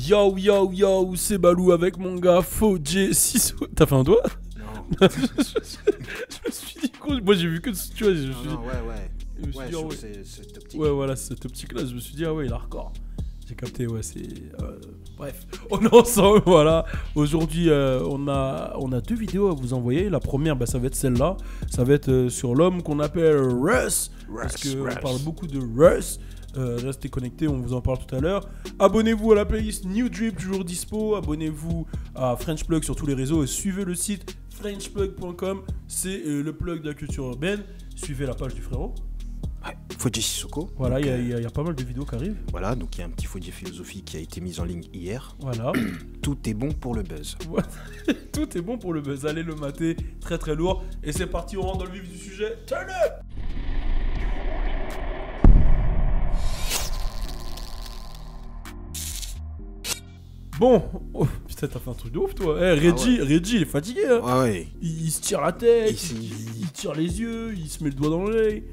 Yo yo yo, c'est Balou avec mon gars Fodje Sissou. T'as fait un doigt? Non. Je me suis dit, moi j'ai vu que tu vois, je me suis dit, Ouais. je me suis dit, ah ouais. C'est cette optique. Ouais, voilà, cette optique-là, je me suis dit, ah ouais, il a hardcore. J'ai capté, ouais, c'est. Bref, on est ensemble, voilà. Aujourd'hui, on a deux vidéos à vous envoyer. La première, bah, ça va être celle-là. Ça va être sur l'homme qu'on appelle Russ. Parce qu'on parle beaucoup de Russ. Restez connectés, on vous en parle tout à l'heure. Abonnez-vous à la playlist New Drip, toujours dispo. Abonnez-vous à French Plug sur tous les réseaux et suivez le site frenchplug.com. C'est le plug de la culture urbaine. Suivez la page du frérot. Ouais, Fodje Sissoko. Voilà, il y a pas mal de vidéos qui arrivent. Voilà, donc il y a un petit Fodje Philosophie qui a été mis en ligne hier. Voilà. Tout est bon pour le buzz. Tout est bon pour le buzz. Allez le mater, très très lourd. Et c'est parti, on rentre dans le vif du sujet. Turn up! Bon, oh, putain, t'as fait un truc de ouf, toi. Reggie, il est fatigué. Hein. Ouais. Il se tire la tête, il tire les yeux, il se met le doigt dans l'œil.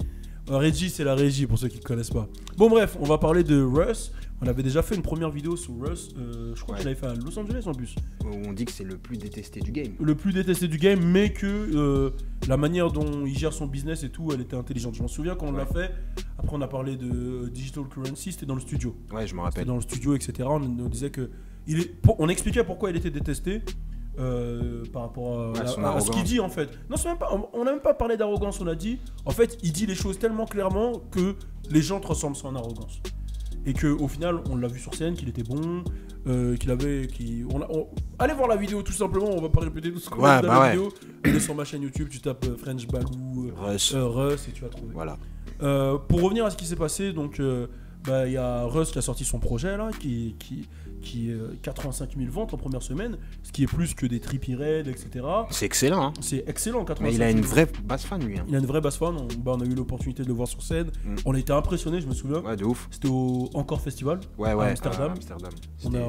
Reggie, c'est la régie pour ceux qui ne connaissent pas. Bon, bref, on va parler de Russ. On avait déjà fait une première vidéo sur Russ. Je crois que je l'avais fait à Los Angeles en plus. Où on dit que c'est le plus détesté du game. Le plus détesté du game, mais que la manière dont il gère son business et tout, elle était intelligente. Je m'en souviens quand on l'a fait. Après, on a parlé de Digital Currency, c'était dans le studio. Ouais, je me rappelle. C'était dans le studio, etc. On disait que. On expliquait pourquoi il était détesté. Par rapport à ce qu'il dit en fait. Non, c'est même pas, on n'a même pas parlé d'arrogance, on a dit. En fait, il dit les choses tellement clairement que les gens te ressemblent sans arrogance. Et qu'au final, on l'a vu sur scène, qu'il était bon, qu'il avait. Allez voir la vidéo tout simplement, on va pas répéter tout ce qu'on a dit dans la vidéo. Elle est sur ma chaîne YouTube, tu tapes French Balou, Russ et tu vas trouver. Voilà. Pour revenir à ce qui s'est passé, donc il y a Russ qui a sorti son projet là, qui 85 000 ventes en première semaine, ce qui est plus que des Trippie Red, etc. C'est excellent, hein. C'est excellent, 85 000. Mais il a une vraie basse fan, lui. Hein. Il a une vraie basse fan. On a eu l'opportunité de le voir sur scène. On a été impressionnés, je me souviens. Ouais, de ouf. C'était au Encore Festival. Ouais, à Amsterdam.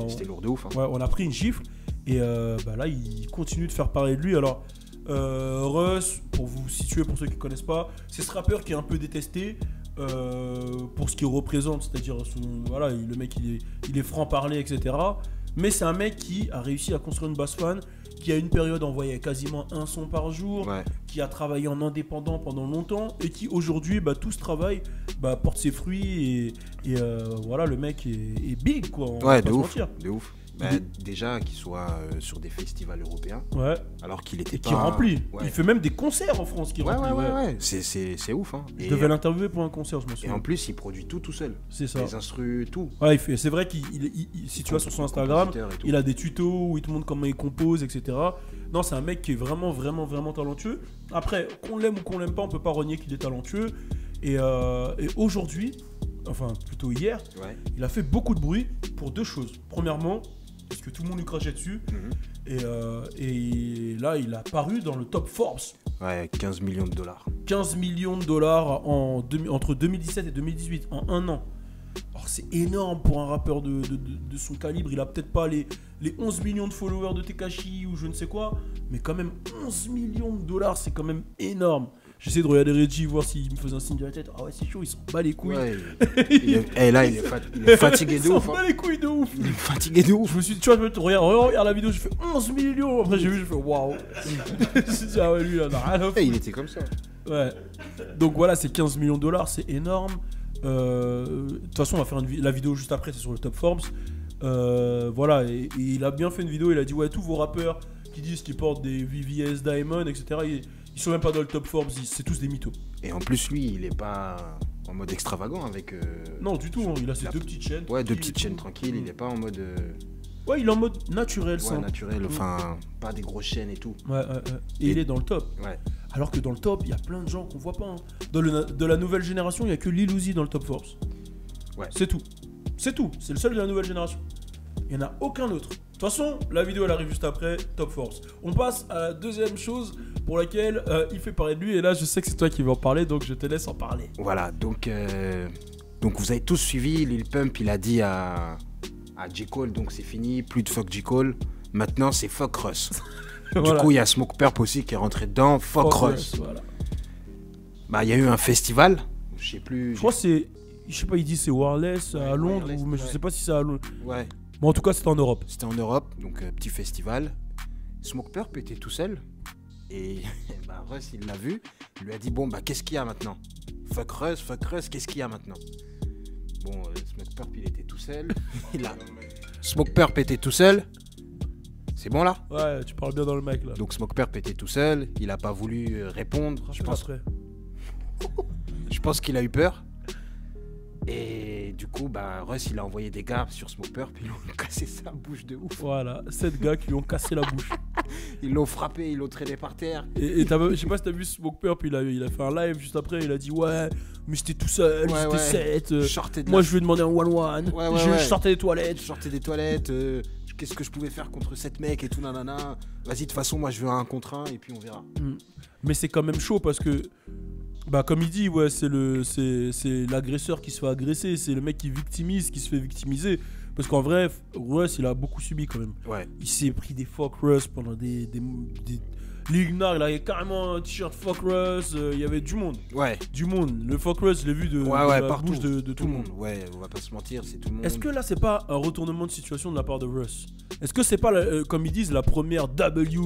C'était lourd de ouf. Hein. Ouais, on a pris une gifle. Et là, il continue de faire parler de lui. Alors, Russ, pour vous situer, pour ceux qui ne connaissent pas, c'est ce rappeur qui est un peu détesté. Pour ce qu'il représente, c'est-à-dire le mec il est franc-parler, etc. Mais c'est un mec qui a réussi à construire une base fan, qui à une période envoyait quasiment un son par jour, qui a travaillé en indépendant pendant longtemps et qui aujourd'hui, tout ce travail porte ses fruits et voilà, le mec est big quoi. Ouais, de ouf. Déjà qu'il soit sur des festivals européens, alors qu'il était qui remplit. Il fait même des concerts en France qui remplit. Ouais. C'est ouf. Hein. Je devais l'interviewer pour un concert, je me souviens. Et en plus, il produit tout seul. C'est ça. Les instrus, tout. Ouais, c'est vrai qu'il, si tu vas sur son Instagram, il a des tutos où il te montre comment il compose, etc. Non, c'est un mec qui est vraiment talentueux. Après, qu'on l'aime ou qu'on l'aime pas, on peut pas renier qu'il est talentueux. Et aujourd'hui, enfin plutôt hier, il a fait beaucoup de bruit pour deux choses. Premièrement, parce que tout le monde lui crachait dessus. Et là, il a paru dans le top Forbes. Ouais, 15 millions de dollars. 15 millions de dollars entre 2017 et 2018, en un an. Alors, c'est énorme pour un rappeur de son calibre. Il a peut-être pas les 11 millions de followers de Tekashi ou je ne sais quoi, mais quand même 11 millions de dollars, c'est quand même énorme. J'essaie de regarder Reggie, voir s'il me faisait un signe de la tête. Ah ouais, c'est chaud, il s'en bat les couilles. Ouais, il est fatigué de ouf. Il s'en bat les couilles de ouf. Il est fatigué de ouf. Je me suis dit, tu vois, regarde la vidéo, je fais 11 millions. Après, j'ai vu, je fais waouh. Je me suis dit, ah ouais, lui, il en a rien à foutre. Il était comme ça. Ouais. Donc voilà, c'est 15 millions de dollars, c'est énorme. De toute façon, on va faire la vidéo juste après, c'est sur le top Forbes. Voilà, et il a bien fait une vidéo, il a dit, ouais, tous vos rappeurs qui disent qu'ils portent des VVS Diamond, etc., ils sont même pas dans le top Forbes, c'est tous des mythos. Et en plus, lui, il est pas en mode extravagant avec. Non, du tout, il a ses deux petites chaînes. Ouais, deux petites chaînes tranquilles, il est pas en mode. Ouais, il est en mode naturel, ça. Ouais, naturel, enfin, pas des grosses chaînes et tout. Ouais. Et il est dans le top. Ouais. Alors que dans le top, il y a plein de gens qu'on voit pas. Hein. De la nouvelle génération, il y a que Lil Uzi dans le top Forbes. Ouais. C'est tout. C'est le seul de la nouvelle génération. Il n'y en a aucun autre. De toute façon, la vidéo elle arrive juste après, top Forbes. On passe à la deuxième chose pour laquelle il fait parler de lui. Et là, je sais que c'est toi qui vas en parler, donc je te laisse en parler. Voilà, donc vous avez tous suivi. Lil Pump, il a dit à J. Cole, donc c'est fini, plus de fuck J. Cole. Maintenant, c'est fuck Russ. Du coup, il y a Smoke Purp aussi qui est rentré dedans, fuck Russ. Voilà. Il y a eu un festival, je sais plus. Je crois que c'est, je sais pas, il dit c'est Warless à Londres, mais je sais pas si c'est à Londres. Ouais. Bon, en tout cas, c'était en Europe. C'était en Europe, donc petit festival. Smoke Purp était tout seul. Et bah, Russ, il l'a vu. Il lui a dit, bon, bah, qu'est-ce qu'il y a maintenant? Fuck Russ, qu'est-ce qu'il y a maintenant? Bon, Smoke Purp, il était tout seul. Smoke Purp était tout seul. C'est bon là? Ouais, tu parles bien dans le mic là. Donc Smoke Purp était tout seul. Il a pas voulu répondre. Je pense qu'il a eu peur. Et du coup, bah, Russ, il a envoyé des gars sur Smoke Purp. Ils lui ont cassé sa bouche de ouf. Voilà, 7 gars qui lui ont cassé la bouche. Ils l'ont frappé, ils l'ont traîné par terre. Et je sais pas si t'as vu Smoke Purp, il a fait un live juste après. Il a dit ouais, mais j'étais tout seul, j'étais 7. Moi, je lui ai demandé un one-one. Je sortais des toilettes. Qu'est-ce que je pouvais faire contre 7 mecs et tout, nanana. Vas-y, de toute façon, moi, je veux un contre un et puis on verra. Mais c'est quand même chaud parce que. Bah comme il dit, ouais, c'est l'agresseur qui se fait agresser, c'est le mec qui victimise, qui se fait victimiser. Parce qu'en vrai, Russ, il a beaucoup subi quand même. Ouais. Il s'est pris des fuck Russ pendant des Lil Nas, il avait carrément un t-shirt fuck Russ, il y avait du monde. Ouais. Du monde. Le fuck Russ, je l'ai vu de la bouche de tout le monde. Ouais, on va pas se mentir, c'est tout le monde. Est-ce que là, c'est pas un retournement de situation de la part de Russ? Est-ce que c'est pas, comme ils disent, la première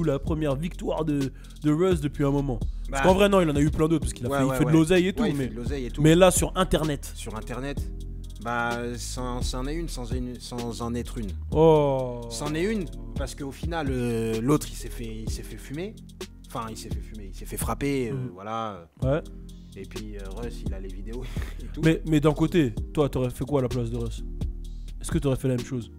la première victoire de Russ depuis un moment? Parce qu'en vrai, non, il en a eu plein d'autres, parce qu'il a fait de l'oseille et tout. Mais là, sur Internet. Sur Internet, bah, c'en est une sans en être une. Oh. C'en est une, parce qu'au final, l'autre, il s'est fait fumer. Enfin, il s'est fait frapper, voilà. Ouais. Et puis, Russ, il a les vidéos et tout. Mais d'un côté, toi, t'aurais fait quoi à la place de Russ? Est-ce que t'aurais fait la même chose?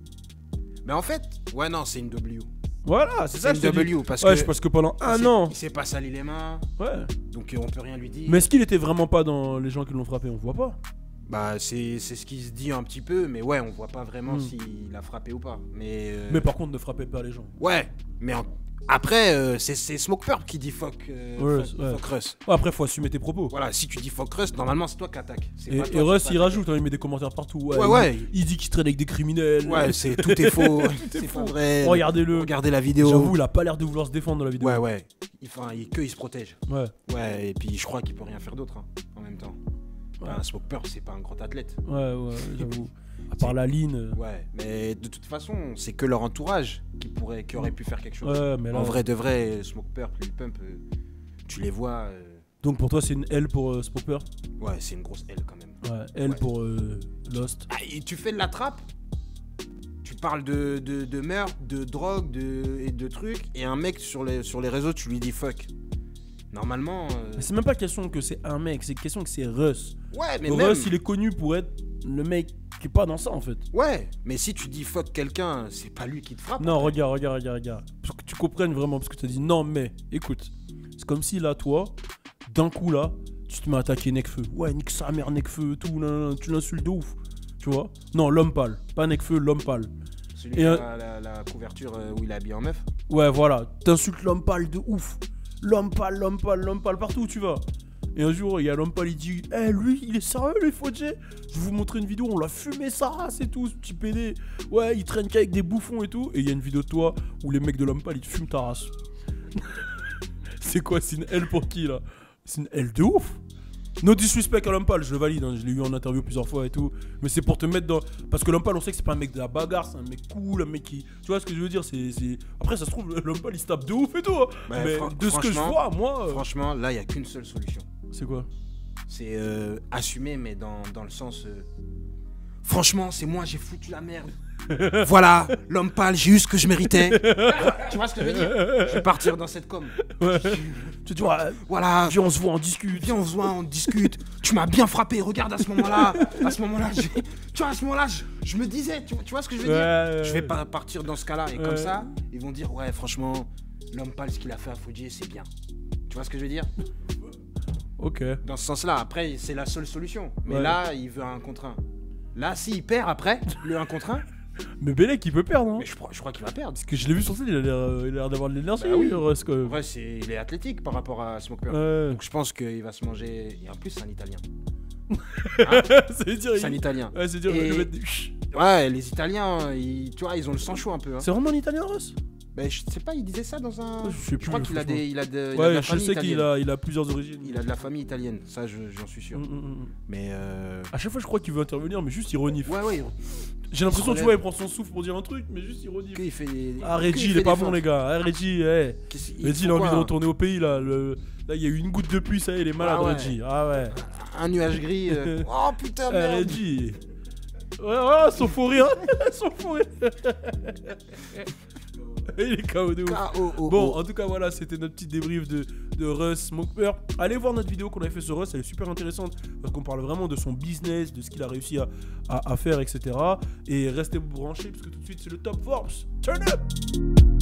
Mais en fait, ouais, non, c'est une W. Voilà, c'est ça. C'est une W parce que pendant un an. Il s'est pas sali les mains. Ouais. Donc on peut rien lui dire. Mais est-ce qu'il était vraiment pas dans les gens qui l'ont frappé? On voit pas. Bah c'est ce qui se dit un petit peu, mais ouais, on voit pas vraiment s'il a frappé ou pas. Mais par contre, ne frappez pas les gens. Ouais, mais après, c'est Smoke Purp qui dit fuck Russ. Ouais, après, faut assumer tes propos. Voilà, si tu dis fuck Russ, normalement c'est toi qui attaques. Et Russ, il rajoute, il met des commentaires partout. Ouais. Il dit qu'il traîne avec des criminels. Ouais, tout est faux. C'est pas vrai. Regardez-le. Regardez la vidéo. J'avoue, il a pas l'air de vouloir se défendre dans la vidéo. Ouais. Il se protège. Ouais. Ouais, et puis je crois qu'il peut rien faire d'autre en même temps. Ouais. Smoke Purp, c'est pas un grand athlète. Ouais, j'avoue. À part la ligne. Ouais, mais de toute façon, c'est que leur entourage qui aurait pu faire quelque chose. Ouais, mais là, en vrai de vrai, Smoke Purp, Lil Pump, tu les vois. Donc pour toi, c'est une L pour Smoke Purp? Ouais, c'est une grosse L quand même. Ouais, L pour Lost. Et tu fais de la trappe, tu parles de meurtre, de drogue, et de trucs, et un mec sur les réseaux, tu lui dis fuck. Normalement. C'est même pas question que c'est un mec, c'est question que c'est Russ. Ouais, mais Russ, il est connu pour être le mec qui est pas dans ça en fait. Ouais, mais si tu dis fuck quelqu'un, c'est pas lui qui te frappe. Non, regarde. Pour que tu comprennes vraiment, parce que tu as dit non, mais écoute, c'est comme si là, toi, d'un coup là, tu te mets à attaquer Nekfeu. Ouais, nique sa mère, Nekfeu, tout, tu l'insultes de ouf. Tu vois? Non, l'homme pâle. Pas Nekfeu, l'homme pâle. Celui qui a la couverture où il est habillé en meuf? Ouais, voilà. T'insultes l'homme pâle de ouf. L'homme pâle, partout où tu vas. Et un jour, il y a l'homme pâle, il dit lui, il est sérieux, lui, Fodjé? Je vais vous montrer une vidéo, on l'a fumé sa race et tout, ce petit PD. Ouais, il traîne qu'avec des bouffons et tout. Et il y a une vidéo de toi où les mecs de l'homme pâle, ils te fument ta race. C'est quoi? C'est une L pour qui, là? C'est une L de ouf. No disrespect à l'homme pâle, je le valide, je l'ai eu en interview plusieurs fois et tout. Mais c'est pour te mettre dans. Parce que l'homme pâle, on sait que c'est pas un mec de la bagarre, c'est un mec cool, un mec qui. Tu vois ce que je veux dire? Après, ça se trouve, l'homme pâle, il se tape de ouf et tout. Mais de ce que je vois, moi. Franchement, là, il y a qu'une seule solution. C'est quoi? C'est assumer, mais dans le sens. Franchement, c'est moi, j'ai foutu la merde. Voilà, l'homme pâle, j'ai eu ce que je méritais. Tu vois ce que je veux dire? Je vais partir dans cette com. Ouais. Tu dis, voilà, viens, on se voit, on discute. Tu m'as bien frappé, regarde à ce moment-là. Je me disais, tu vois ce que je veux dire? Je vais pas partir dans ce cas-là. Et comme ça, ils vont dire, ouais, franchement, l'homme pâle, ce qu'il a fait à Fodjé, c'est bien. Tu vois ce que je veux dire? Ok. Dans ce sens-là, après, c'est la seule solution. Mais là, il veut un contre un. Là, s'il perd après, le 1 contre 1. Mais Bellec, il peut perdre, hein. Mais je crois qu'il va perdre. Parce que je l'ai vu sur scène, il a l'air d'avoir de l'énergie. Bah oui. Russ, quand même. Ouais, il est athlétique par rapport à Smoke Purp. Donc je pense qu'il va se manger. Et en plus, c'est un Italien. C'est un Italien. Ouais, c'est dire. Ouais, les Italiens, tu vois, ils ont le sang chaud un peu. Hein. C'est vraiment un Italien, Russ? Mais je sais pas, il disait ça dans un. Je sais plus, crois qu'il a franchement. il a de Ouais, la je famille sais italienne. qu'il a plusieurs origines. Il a de la famille italienne, ça j'en suis sûr. Mais À chaque fois, je crois qu'il veut intervenir, mais juste ironie. ouais. J'ai l'impression, Il tu vois, il prend son souffle pour dire un truc, mais juste ironie. Il fait des. Ah, Reggie, il est pas bon, les gars. Ah, Reggie, Reggie, il a envie de retourner au pays, là. Là, il y a eu une goutte de pluie, ça y est, il est malade, Reggie. Ah ouais. Un nuage gris. Oh putain, merde. Reggie. Ouais, son fou rire. Son fou rire. Il est KO de ouf. Bon, en tout cas, voilà, c'était notre petit débrief de Russ Smoker. Allez voir notre vidéo qu'on avait fait sur Russ, elle est super intéressante parce qu'on parle vraiment de son business, de ce qu'il a réussi à faire, etc. Et restez branchés parce que tout de suite, c'est le Top Forbes. Turn up!